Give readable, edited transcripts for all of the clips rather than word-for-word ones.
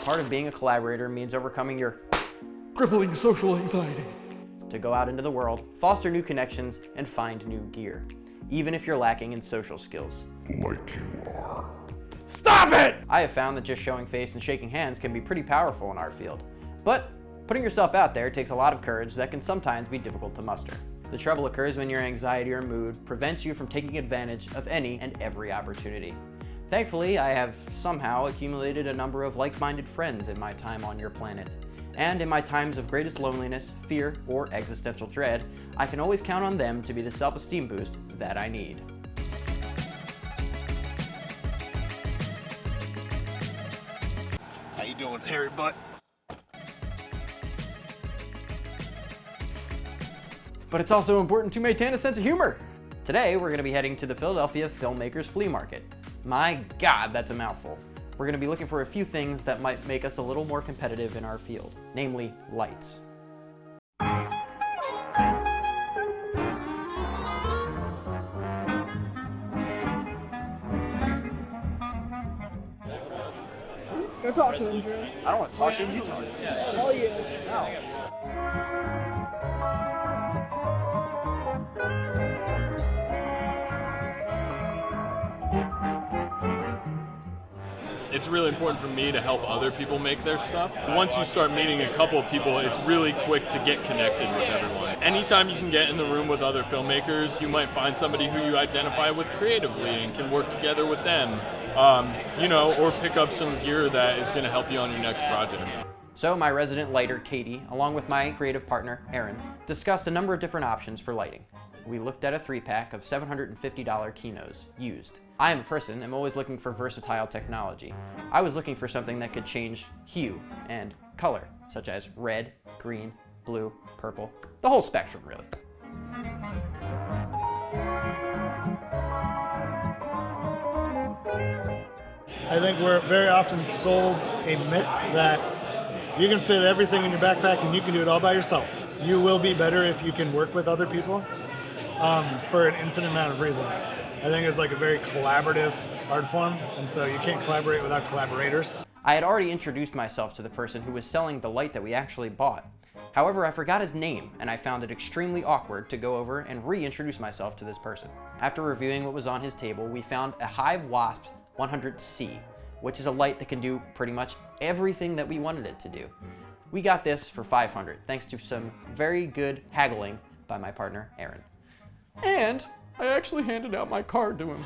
Part of being a collaborator means overcoming your crippling social anxiety to go out into the world, foster new connections, and find new gear, even if you're lacking in social skills. Like you are. Stop it! I have found that just showing face and shaking hands can be pretty powerful in our field, but putting yourself out there takes a lot of courage that can sometimes be difficult to muster. The trouble occurs when your anxiety or mood prevents you from taking advantage of any and every opportunity. Thankfully, I have somehow accumulated a number of like-minded friends in my time on your planet. And in my times of greatest loneliness, fear, or existential dread, I can always count on them to be the self-esteem boost that I need. How you doing, hairy butt? But it's also important to maintain a sense of humor. Today, we're gonna be heading to the Philadelphia Filmmakers Flea Market. My God, that's a mouthful. We're gonna be looking for a few things that might make us a little more competitive in our field, namely lights. Go talk to him, Drew. I don't want to talk to him, you talk to him. All you. It's really important for me to help other people make their stuff. Once you start meeting a couple of people, it's really quick to get connected with everyone. Anytime you can get in the room with other filmmakers, you might find somebody who you identify with creatively and can work together with them, or pick up some gear that is going to help you on your next project. So my resident lighter, Katie, along with my creative partner, Aaron, discussed a number of different options for lighting. We looked at a 3-pack of $750 Kinos, used. I am a person, I'm always looking for versatile technology. I was looking for something that could change hue and color, such as red, green, blue, purple, the whole spectrum really. I think we're very often sold a myth that you can fit everything in your backpack and you can do it all by yourself. You will be better if you can work with other people for an infinite amount of reasons. I think it's like a very collaborative art form, and so you can't collaborate without collaborators. I had already introduced myself to the person who was selling the light that we actually bought. However, I forgot his name, and I found it extremely awkward to go over and reintroduce myself to this person. After reviewing what was on his table, we found a Hive Wasp 100C, which is a light that can do pretty much everything that we wanted it to do. We got this for $500, thanks to some very good haggling by my partner, Aaron. And I actually handed out my card to him.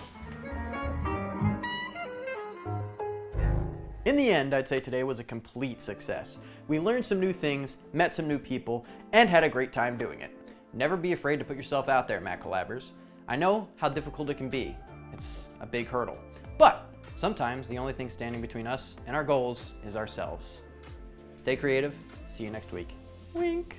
In the end, I'd say today was a complete success. We learned some new things, met some new people, and had a great time doing it. Never be afraid to put yourself out there, Macollabs. I know how difficult it can be. It's a big hurdle. But sometimes the only thing standing between us and our goals is ourselves. Stay creative. See you next week. Wink.